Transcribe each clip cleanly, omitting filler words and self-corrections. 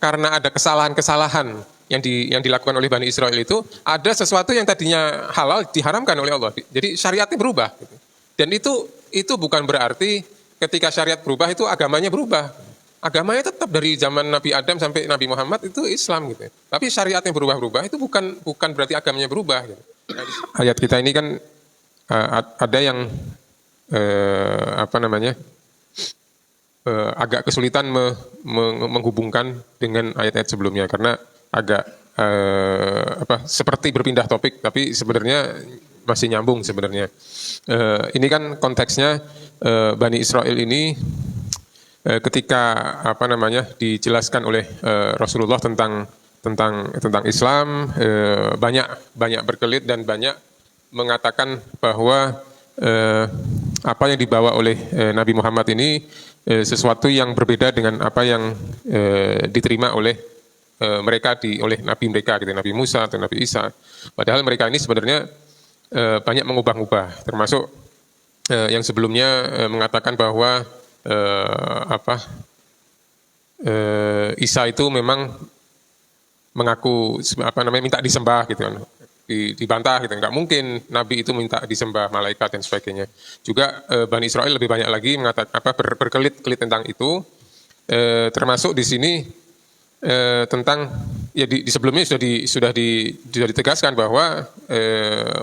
karena ada kesalahan-kesalahan yang dilakukan oleh Bani Israel itu, ada sesuatu yang tadinya halal diharamkan oleh Allah. Jadi syariatnya berubah. Gitu. Dan itu bukan berarti ketika syariat berubah itu agamanya berubah. Agamanya tetap dari zaman Nabi Adam sampai Nabi Muhammad itu Islam gitu. Tapi syariatnya berubah-berubah itu bukan berarti agamanya berubah. Gitu. Ayat kita ini kan ada yang agak kesulitan menghubungkan dengan ayat-ayat sebelumnya karena agak seperti berpindah topik, tapi sebenarnya masih nyambung sebenarnya. Ini kan konteksnya Bani Israel ini ketika dijelaskan oleh Rasulullah tentang Islam, banyak berkelit dan banyak mengatakan bahwa apa yang dibawa oleh Nabi Muhammad ini sesuatu yang berbeda dengan apa yang diterima oleh mereka oleh Nabi mereka, gitu, Nabi Musa atau Nabi Isa. Padahal mereka ini sebenarnya banyak mengubah-ubah, termasuk yang sebelumnya mengatakan bahwa Isa itu memang mengaku minta disembah gitu kan, dibantah gitu, nggak mungkin Nabi itu minta disembah malaikat dan sebagainya. Juga Bani Israel lebih banyak lagi mengatakan berkelit-kelit tentang itu, termasuk di sini tentang ya di sebelumnya sudah ditegaskan bahwa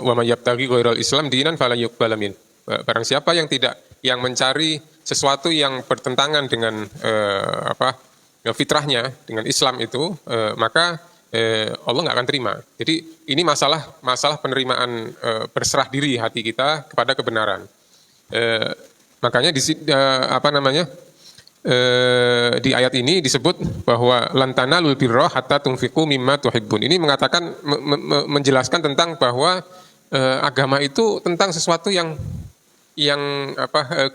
wa may yabtaghi ghairal Islam dinan fala yuqbal min. Barang siapa yang mencari sesuatu yang bertentangan dengan fitrahnya, dengan Islam itu, maka Allah nggak akan terima. Jadi ini masalah penerimaan berserah diri hati kita kepada kebenaran. Makanya di ayat ini disebut bahwa lantana lul birra hatta tunfiqu mimma tuhibbun. Ini mengatakan menjelaskan tentang bahwa agama itu tentang sesuatu yang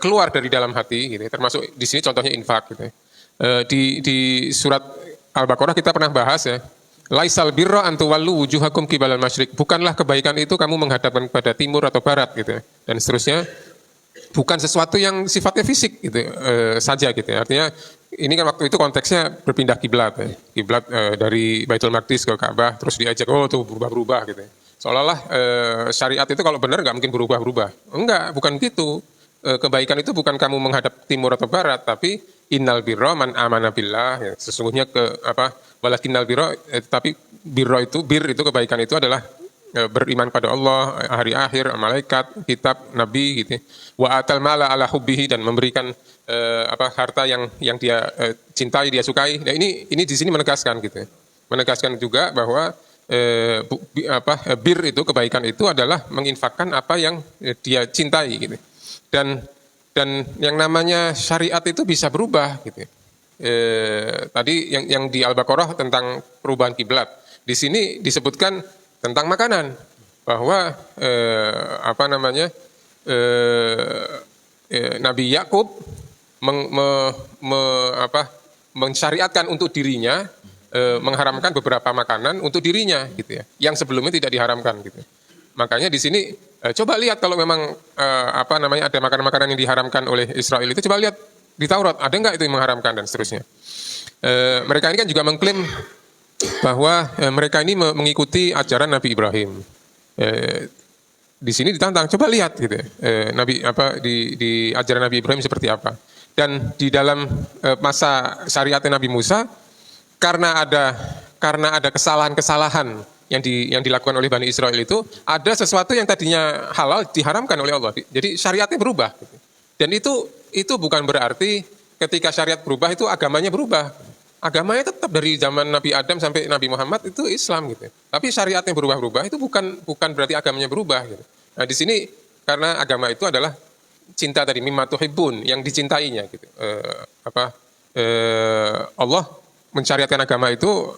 keluar dari dalam hati, gitu. Termasuk di sini contohnya infak, gitu. Di surat Al-Baqarah kita pernah bahas ya. Laisal birra an tuwallu wujuhakum qibalal masyriq. Bukanlah kebaikan itu kamu menghadapkan kepada timur atau barat, gitu. Dan seterusnya. Bukan sesuatu yang sifatnya fisik gitu saja, gitu. Artinya ini kan waktu itu konteksnya berpindah kiblat, ya. Kiblat dari Baitul Maqdis ke Ka'bah, terus diajak tuh berubah-berubah, gitu. Seolah-olah syariat itu kalau benar nggak mungkin berubah-berubah. Enggak, bukan gitu. Kebaikan itu bukan kamu menghadap timur atau barat, tapi innal birra man amana billah. Ya. Sesungguhnya walakinnal birra, tapi bir itu kebaikan itu adalah beriman pada Allah, hari akhir, malaikat, kitab, nabi, gitu. Wa atal mala ala hubbihi, dan memberikan harta yang dia cintai, dia sukai. Nah ini di sini menegaskan, gitu. Menegaskan juga bahwa bir itu, kebaikan itu adalah menginfakkan apa yang dia cintai, gitu. Dan yang namanya syariat itu bisa berubah, gitu. Tadi yang di Al-Baqarah tentang perubahan kiblat, di sini disebutkan tentang makanan, bahwa Nabi Yakub mensyariatkan untuk dirinya, mengharamkan beberapa makanan untuk dirinya, gitu ya, yang sebelumnya tidak diharamkan, gitu. Makanya di sini coba lihat kalau memang ada makanan-makanan yang diharamkan oleh Israel itu, coba lihat di Taurat ada nggak itu yang mengharamkan dan seterusnya. Mereka ini kan juga mengklaim bahwa mereka ini mengikuti ajaran Nabi Ibrahim. Di sini ditantang, coba lihat gitu. Di ajaran Nabi Ibrahim seperti apa. Dan di dalam masa syariatnya Nabi Musa, karena ada kesalahan-kesalahan yang dilakukan oleh Bani Israel itu, ada sesuatu yang tadinya halal diharamkan oleh Allah. Jadi syariatnya berubah. Gitu. Dan itu bukan berarti ketika syariat berubah itu agamanya berubah. Agamanya tetap dari zaman Nabi Adam sampai Nabi Muhammad itu Islam, gitu. Tapi syariatnya berubah-berubah itu bukan berarti agamanya berubah, gitu. Nah di sini karena agama itu adalah cinta tadi, mimma tuhibbun, yang dicintainya, gitu. Allah mensyariatkan agama itu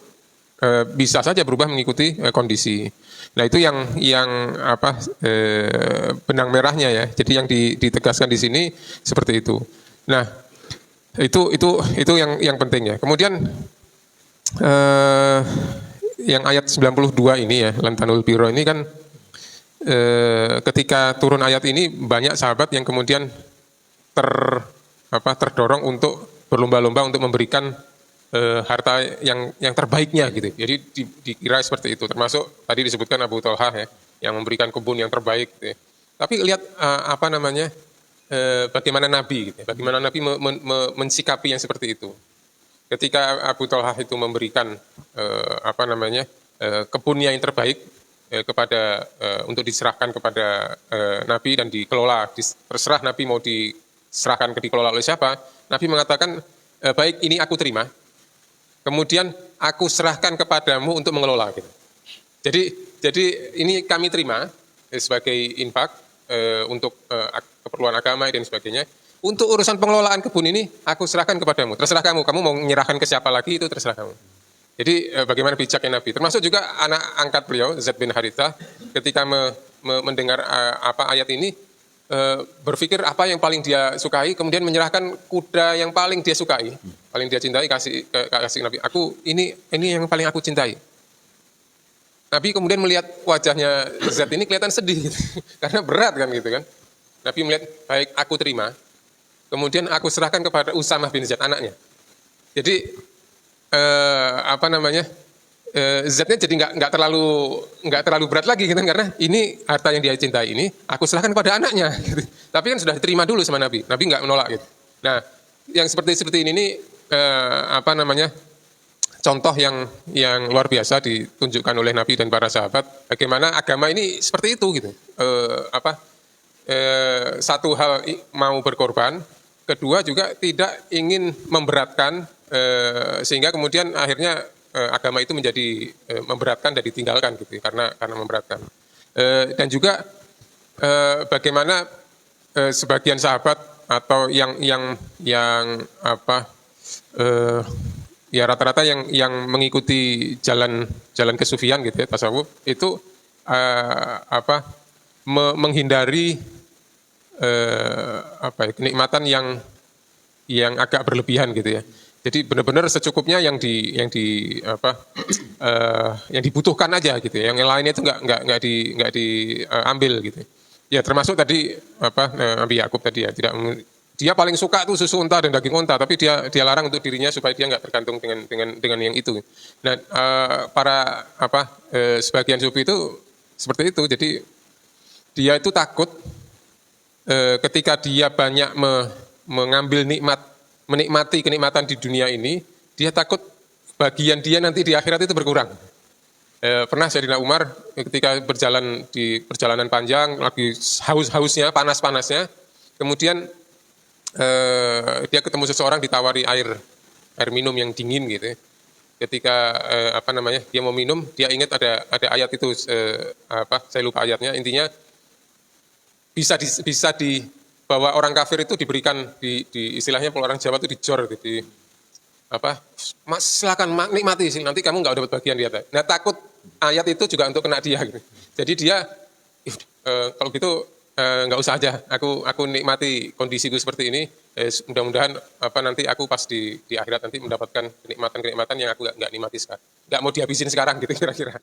bisa saja berubah mengikuti kondisi. Nah itu yang benang merahnya ya. Jadi yang ditegaskan di sini seperti itu. Nah itu yang penting ya. Kemudian yang ayat 92 ini ya, lantanul birro ini kan ketika turun ayat ini banyak sahabat yang kemudian terdorong untuk berlomba-lomba untuk memberikan harta yang terbaiknya gitu. Jadi dikira seperti itu. Termasuk tadi disebutkan Abu Thalhah ya, yang memberikan kebun yang terbaik. Gitu ya. Tapi lihat apa namanya bagaimana Nabi, gitu ya. Bagaimana Nabi mensikapi yang seperti itu. Ketika Abu Thalhah itu memberikan apa namanya kebunnya yang terbaik kepada untuk diserahkan kepada Nabi dan dikelola, terserah Nabi mau diserahkan dikelola oleh siapa. Nabi mengatakan baik ini aku terima. Kemudian aku serahkan kepadamu untuk mengelola. Gitu. Jadi ini kami terima sebagai infak untuk keperluan agama dan sebagainya. Untuk urusan pengelolaan kebun ini aku serahkan kepadamu. Terserah kamu mau menyerahkan ke siapa lagi itu terserah kamu. Jadi bagaimana bijaknya Nabi. Termasuk juga anak angkat beliau Zaid bin Harithah ketika mendengar apa ayat ini berpikir apa yang paling dia sukai, kemudian menyerahkan kuda yang paling dia sukai, paling dia cintai kasih Nabi. Ini yang paling aku cintai. Nabi kemudian melihat wajahnya Zaid ini kelihatan sedih, gitu. Karena berat kan gitu kan. Nabi melihat baik aku terima, kemudian aku serahkan kepada Usamah bin Zaid anaknya. Jadi apa namanya? Zatnya jadi nggak terlalu berat lagi gitu, karena ini harta yang dia cintai ini aku serahkan kepada anaknya gitu. Tapi kan sudah diterima dulu sama Nabi nggak menolak gitu. Nah yang seperti ini apa namanya contoh yang luar biasa ditunjukkan oleh Nabi dan para sahabat bagaimana agama ini seperti itu gitu. Satu hal mau berkorban, kedua juga tidak ingin memberatkan sehingga kemudian akhirnya agama itu menjadi memberatkan dan ditinggalkan gitu karena memberatkan. Dan juga bagaimana sebagian sahabat atau yang apa ya rata-rata yang mengikuti jalan kesufian gitu ya, tasawuf itu apa menghindari apa ya, kenikmatan yang agak berlebihan gitu ya. Jadi benar-benar secukupnya yang dibutuhkan aja gitu. Yang lainnya itu nggak diambil gitu. Ya termasuk tadi Nabi Yakub tadi ya, dia paling suka tuh susu unta dan daging unta, tapi dia larang untuk dirinya supaya dia nggak tergantung dengan yang itu. Nah para sebagian sufi itu seperti itu. Jadi dia itu takut ketika dia banyak mengambil menikmati kenikmatan di dunia ini, dia takut bagian dia nanti di akhirat itu berkurang. Pernah Sayyidina Umar ketika berjalan di perjalanan panjang, lagi haus-hausnya, panas-panasnya, kemudian dia ketemu seseorang ditawari air minum yang dingin gitu. Ketika dia mau minum, dia ingat ada ayat itu, saya lupa ayatnya, intinya bisa bahwa orang kafir itu diberikan di istilahnya orang Jawa itu dijor gitu. Mas silakan nikmati sih, nanti kamu nggak dapat bagian dia. Nah takut ayat itu juga untuk kena dia gitu. Jadi dia kalau gitu nggak usah aja, aku nikmati kondisiku seperti ini. Mudah-mudahan nanti aku pas di akhirat nanti mendapatkan kenikmatan yang aku nggak nikmati sekarang, nggak mau dihabisin sekarang gitu kira-kira.